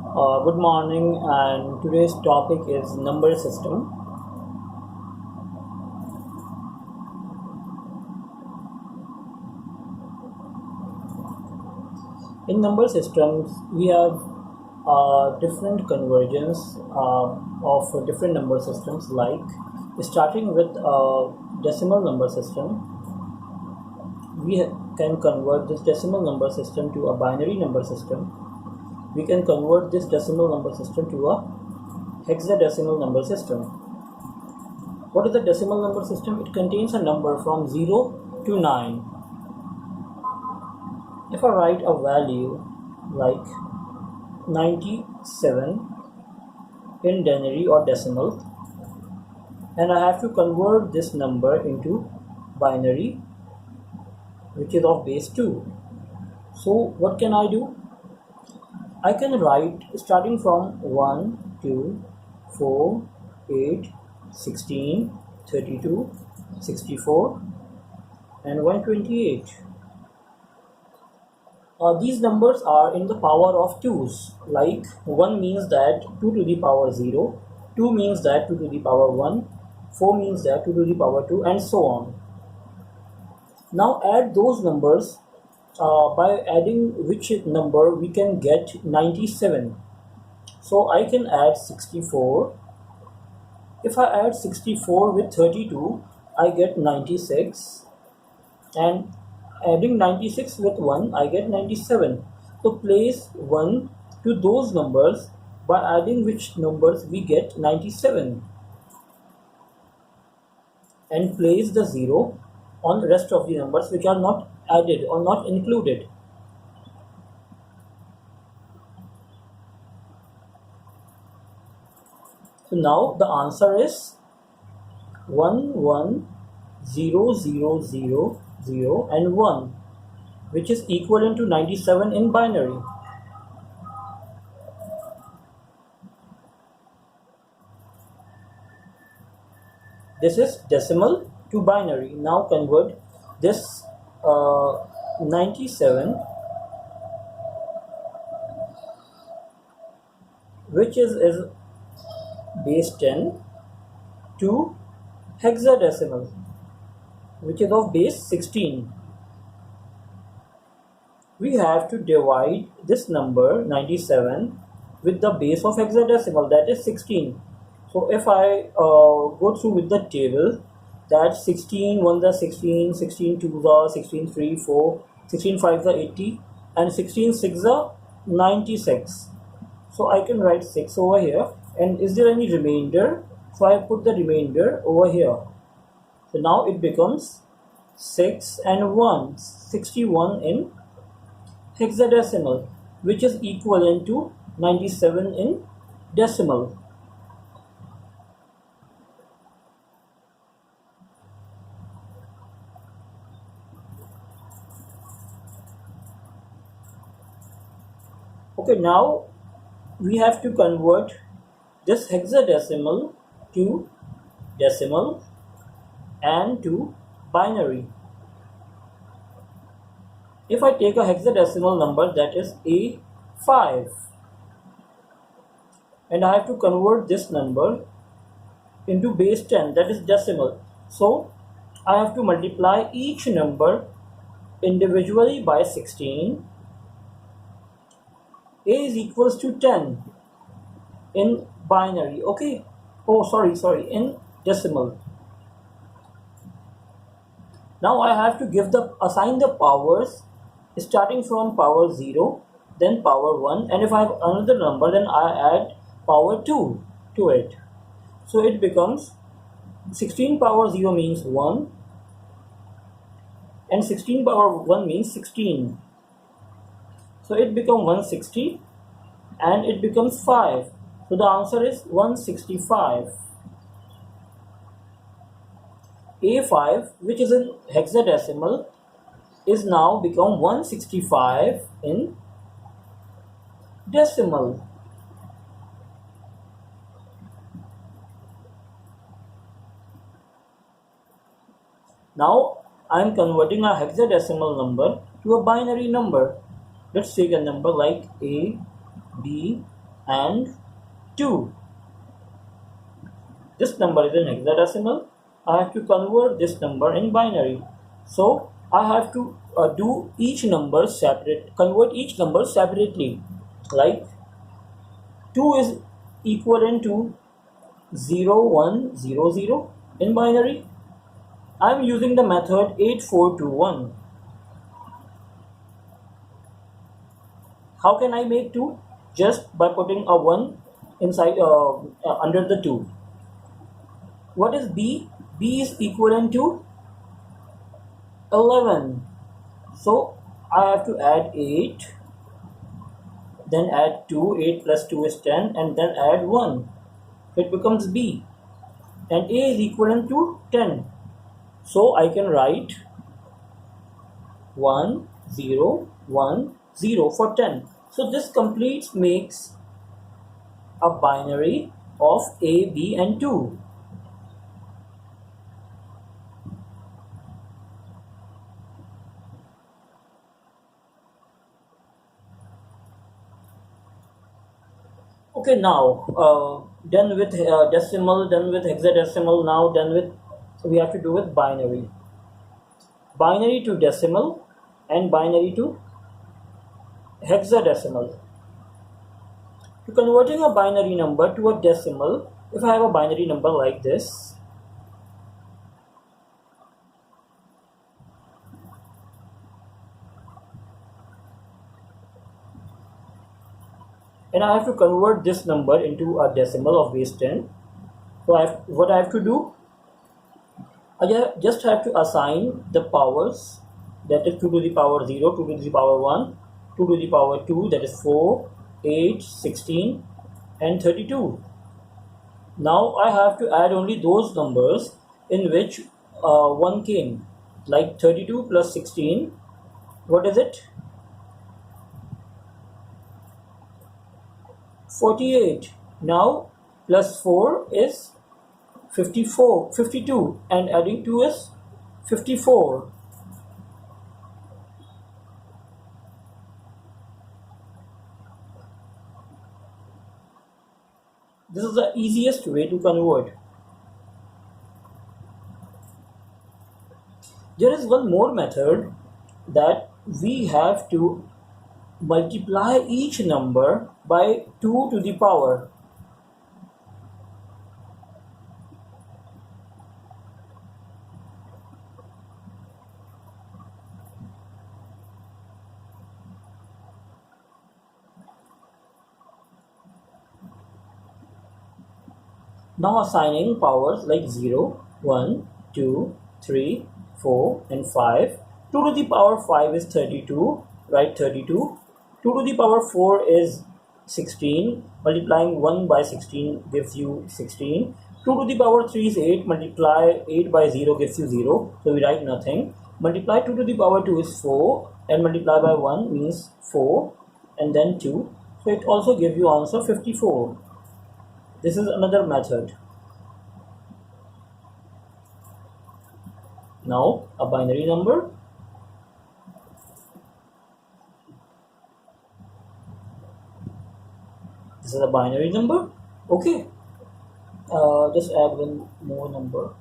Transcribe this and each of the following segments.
Good morning, and today's topic is number system. In number systems, we have different convergence of different number systems. Like starting with a decimal number system, we can convert this decimal number system to a binary number system. We can convert this decimal number system to a hexadecimal number system. What is the decimal number system? It contains a number from 0 to 9. If I write a value like 97 in denary or decimal, and I have to convert this number into binary, which is of base 2. So what can I do? I can write starting from 1, 2, 4, 8, 16, 32, 64 and 128. These numbers are in the power of 2's, like 1 means that 2 to the power 0, 2 means that 2 to the power 1, 4 means that 2 to the power 2, and so on. Now add those numbers, by adding which number we can get 97. So I can add 64. If I add 64 with 32, I get 96, and adding 96 with 1, I get 97. So place 1 to those numbers, by adding which numbers we get 97, and place the 0 on the rest of the numbers which are not added or not included. So now the answer is 110000 and 1, which is equivalent to 97 in binary. This is decimal to binary. Now convert this 97, which is base 10, to hexadecimal, which is of base 16. We have to divide this number 97 with the base of hexadecimal, that is 16. So if I go through with the table, that 16 1 the 16, 16 2 the 16 3 4, 16 5 the 80, and 16 6 the 96. So I can write 6 over here. And is there any remainder? So I put the remainder over here. So now it becomes 6 and 1, 61 in hexadecimal, which is equivalent to 97 in decimal. Okay, now we have to convert this hexadecimal to decimal and to binary. If I take a hexadecimal number, that is A5, and I have to convert this number into base 10, that is decimal. So I have to multiply each number individually by 16. A is equals to 10 in binary, okay? Oh, sorry, in decimal. Now I have to assign the powers starting from power 0, then power 1, and if I have another number, then I add power 2 to it. So it becomes 16 power 0 means 1, and 16 power 1 means 16. So it becomes 160, and it becomes 5. So the answer is 165. A5, which is in hexadecimal, is now become 165 in decimal. Now I am converting a hexadecimal number to a binary number. Let's take a number like A, B, and 2. This number is in hexadecimal. I have to convert this number in binary. So I have to do each number separate, convert each number separately. Like 2 is equivalent to 0, 1, 0, 0 in binary. I am using the method 8421. How can I make 2? Just by putting a 1 inside under the 2. What is B? B is equivalent to 11. So I have to add 8, then add 2, 8 plus 2 is 10, and then add 1. It becomes B. And A is equivalent to 10. So I can write 1, 0, 1, 0 for 10. So this makes a binary of A, B and 2. Okay, now done with decimal, done with hexadecimal, now done with, so we have to do with binary. Binary to decimal and binary to hexadecimal. To converting a binary number to a decimal, if I have a binary number like this, and I have to convert this number into a decimal of base 10. So what I have to do, I just have to assign the powers, that is 2 to the power 0, 2 to the power 1, 2 to the power 2, that is 4, 8, 16 and 32. Now I have to add only those numbers in which 1 came, like 32 plus 16, what is it? 48. Now plus 4 is 52, and adding 2 is 54. This is the easiest way to convert. There is one more method, that we have to multiply each number by 2 to the power. Now assigning powers like 0, 1, 2, 3, 4 and 5. 2 to the power 5 is 32, write 32. 2 to the power 4 is 16, multiplying 1 by 16 gives you 16. 2 to the power 3 is 8, multiply 8 by 0 gives you 0, so we write nothing. Multiply 2 to the power 2 is 4, and multiply by 1 means 4, and then 2, so it also gives you answer 54. This is another method. Now a binary number. This is a binary number. Okay. Just add one more number.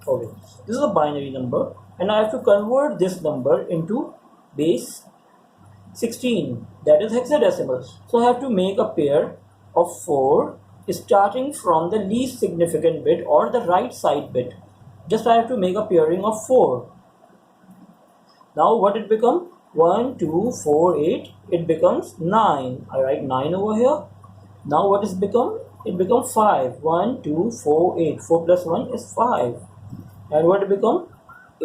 Okay. This is a binary number, and I have to convert this number into base 16. That is hexadecimal. So I have to make a pair of 4 starting from the least significant bit or the right side bit. Just I have to make a pairing of 4. Now what it become? 1, 2, 4, 8. It becomes 9. I write 9 over here. Now what is become? It becomes 5. 1, 2, 4, 8. 4 plus 1 is 5. And what it become?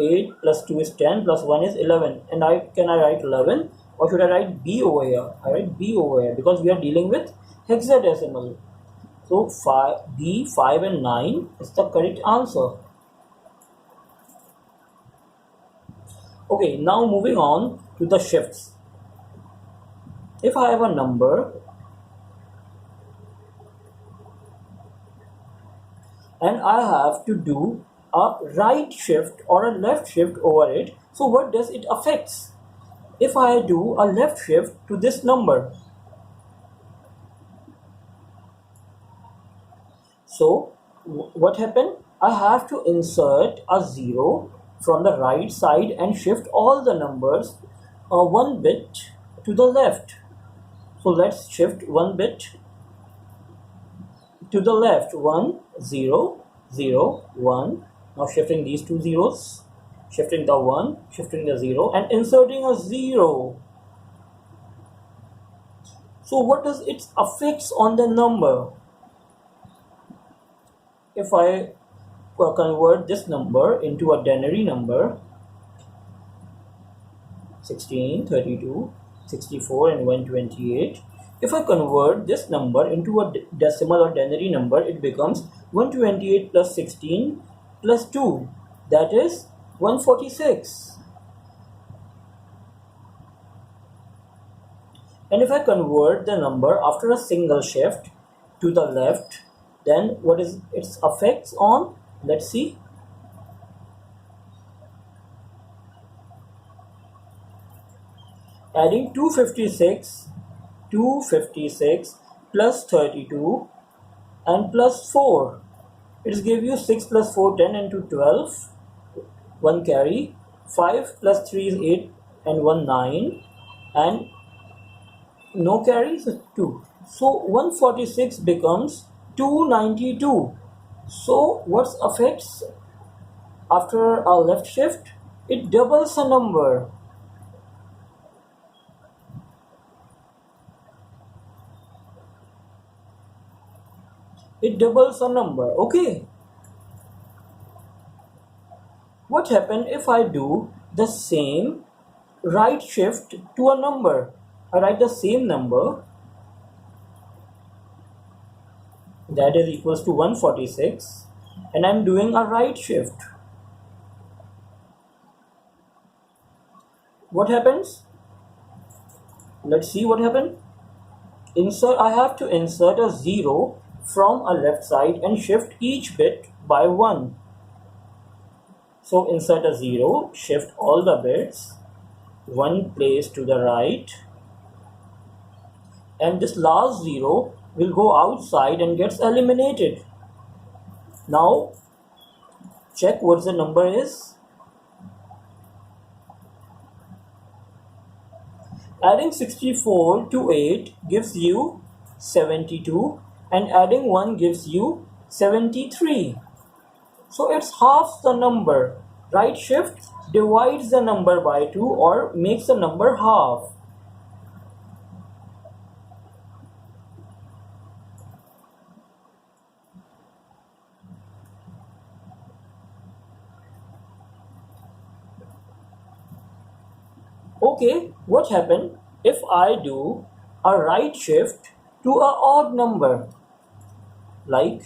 8 plus 2 is 10 plus 1 is 11. And can I write 11? Or should I write B over here? I write B over here because we are dealing with hexadecimal. So 5 and 9 is the correct answer. Okay, now moving on to the shifts. If I have a number and I have to do a right shift or a left shift over it, so what does it affects? If I do a left shift to this number, So what happened? I have to insert a 0 from the right side and shift all the numbers one bit to the left. So let's shift one bit to the left. 1 0 0 1. Now shifting these two zeros, shifting the 1, shifting the 0, and inserting a 0. So what does its affix on the number? If I convert this number into a denary number, 16, 32, 64 and 128. If I convert this number into a decimal or denary number, it becomes 128 plus 16 plus 2, that is 146. And if I convert the number after a single shift to the left, then what is its effects on? Let's see. Adding 256 plus 32 and plus 4. It gives you 6 plus 4, 10 into 12. 1 carry. 5 plus 3 is 8 and 1, 9. And no carries, 2. So 146 becomes 292. So what's affects after a left shift? It doubles a number. It doubles a number. Okay. What happens if I do the same right shift to a number? I write the same number, that is equals to 146, and I'm doing a right shift. What happens? Let's see what happened. I have to insert a 0 from a left side and shift each bit by 1. So insert a 0, shift all the bits one place to the right, and this last 0 will go outside and gets eliminated. Now check what the number is. Adding 64 to 8 gives you 72, and adding 1 gives you 73. So it's half the number. Right shift divides the number by 2 or makes the number half. Okay, what happened if I do a right shift to an odd number? Like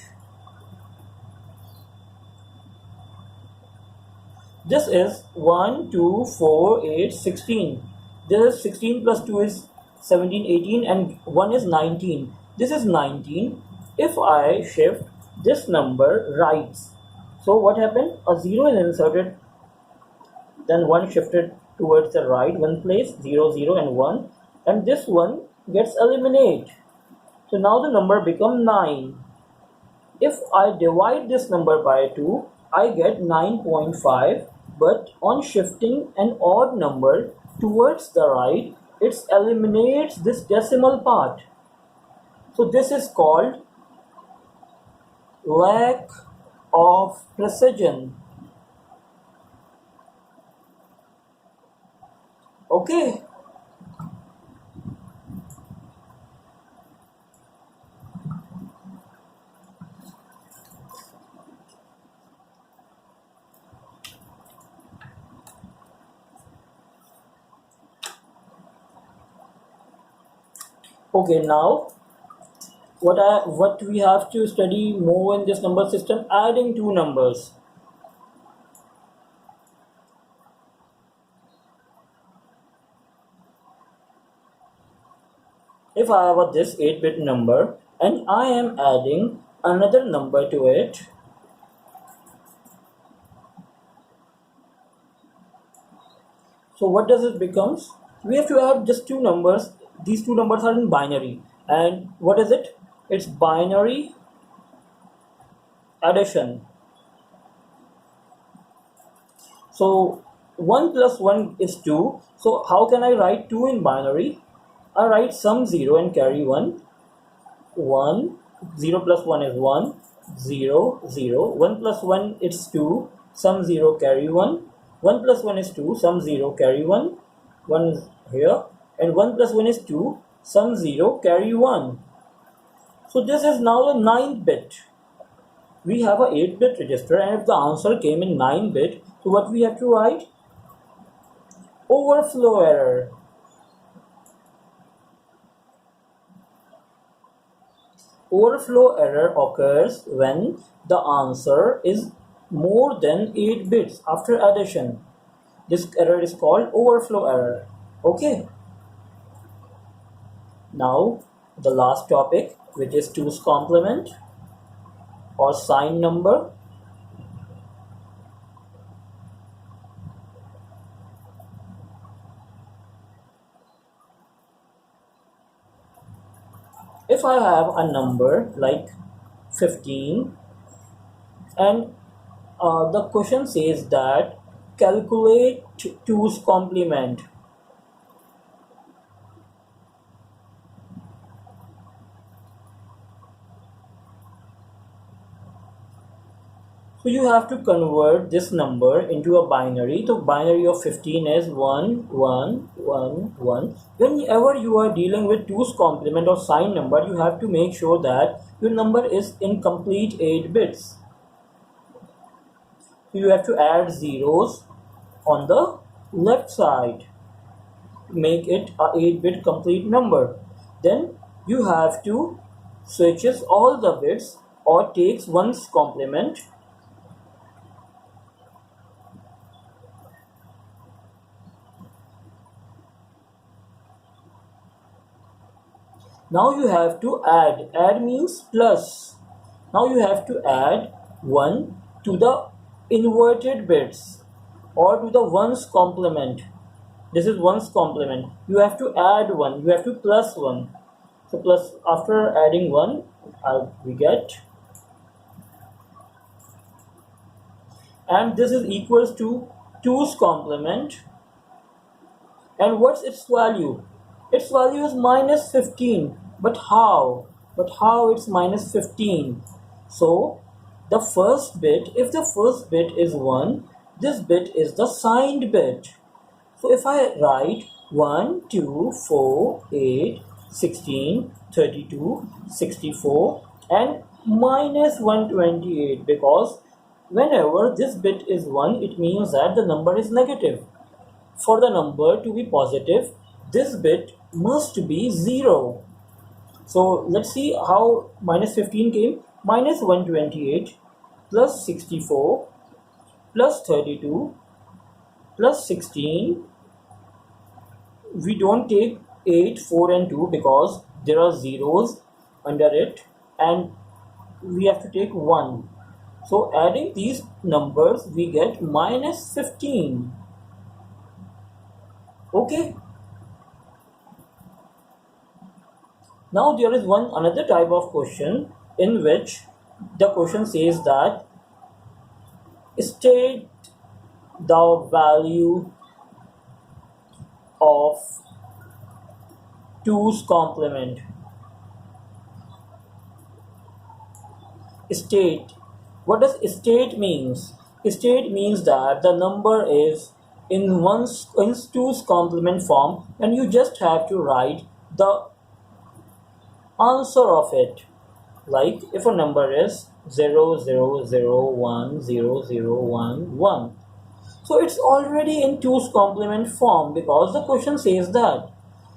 this is 1, 2, 4, 8, 16. This is 16 plus 2 is 17, 18, and 1 is 19. This is 19. If I shift this number right, so what happened? A 0 is inserted, then 1 shifted towards the right one place, 0, 0 and 1, and this one gets eliminated. So now the number becomes 9. If I divide this number by 2, I get 9.5, but on shifting an odd number towards the right, it eliminates this decimal part. So this is called lack of precision. Okay. Okay, now what we have to study more in this number system, adding two numbers. If I have this 8-bit number and I am adding another number to it, so what does it becomes? We have to add just two numbers. These two numbers are in binary, and what is it? It's binary addition. So 1 plus 1 is 2. So how can I write 2 in binary? I write sum 0 and carry 1. 1, 0 plus 1 is 1, 0, 0. 1 plus 1 is 2, sum 0, carry 1. 1 plus 1 is 2, sum 0, carry 1. 1 is here. And 1 plus 1 is 2, sum 0, carry 1. So this is now the 9th bit. We have a 8-bit register, and if the answer came in 9-bit, so what we have to write? Overflow error. Overflow error occurs when the answer is more than 8 bits after addition. This error is called overflow error. Okay. Now the last topic, which is 2's complement or sign number. If I have a number like 15 and the question says that calculate 2's complement. So you have to convert this number into a binary. The binary of 15 is 1, 1, 1, 1. Whenever you are dealing with 2's complement or sign number, you have to make sure that your number is in complete 8 bits. So you have to add zeros on the left side to make it a 8-bit complete number. Then you have to switches all the bits or takes 1's complement. Now you have to add. Add means plus. Now you have to add 1 to the inverted bits or to the 1's complement. This is 1's complement. You have to add 1. You have to plus 1. So plus, after adding 1, we get. And this is equals to 2's complement. And what's its value? Its value is minus 15. But how? It's minus 15? So the first bit, if the first bit is 1, this bit is the signed bit. So if I write 1, 2, 4, 8, 16, 32, 64 and minus 128, because whenever this bit is 1, it means that the number is negative. For the number to be positive, this bit must be 0. So let's see how minus 15 came. Minus 128 plus 64 plus 32 plus 16. We don't take 8, 4 and 2 because there are zeros under it and we have to take 1. So adding these numbers we get minus 15. Okay. Now there is another type of question in which the question says that state the value of 2's complement. State. What does state means? State means that the number is in 2's complement form and you just have to write the answer of it. Like if a number is 0, 0, 0, 1, 0, 0, 1, 1. So it's already in 2's complement form because the question says that.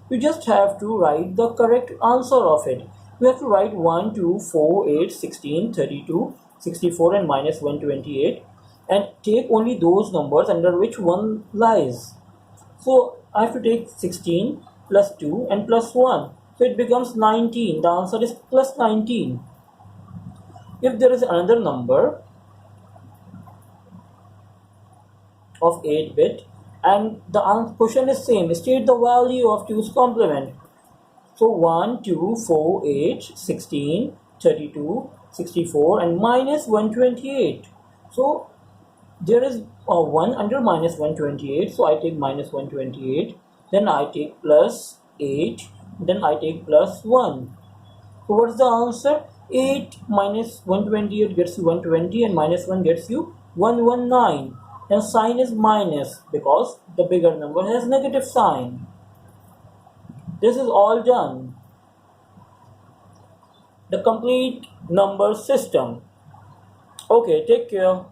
You just have to write the correct answer of it. You have to write 1, 2, 4, 8, 16, 32, 64 and minus 128 and take only those numbers under which 1 lies. So I have to take 16 plus 2 and plus 1. So it becomes 19. The answer is plus 19. If there is another number of 8-bit and the question is same, state the value of 2's complement. So 1, 2, 4, 8, 16, 32, 64 and minus 128. So there is 1 under minus 128, so I take minus 128, then I take plus 8, then I take plus 1. So what's the answer? 8 minus 128 gets you 120 and minus 1 gets you 119. And sign is minus because the bigger number has negative sign. This is all done. The complete number system. Okay, take care.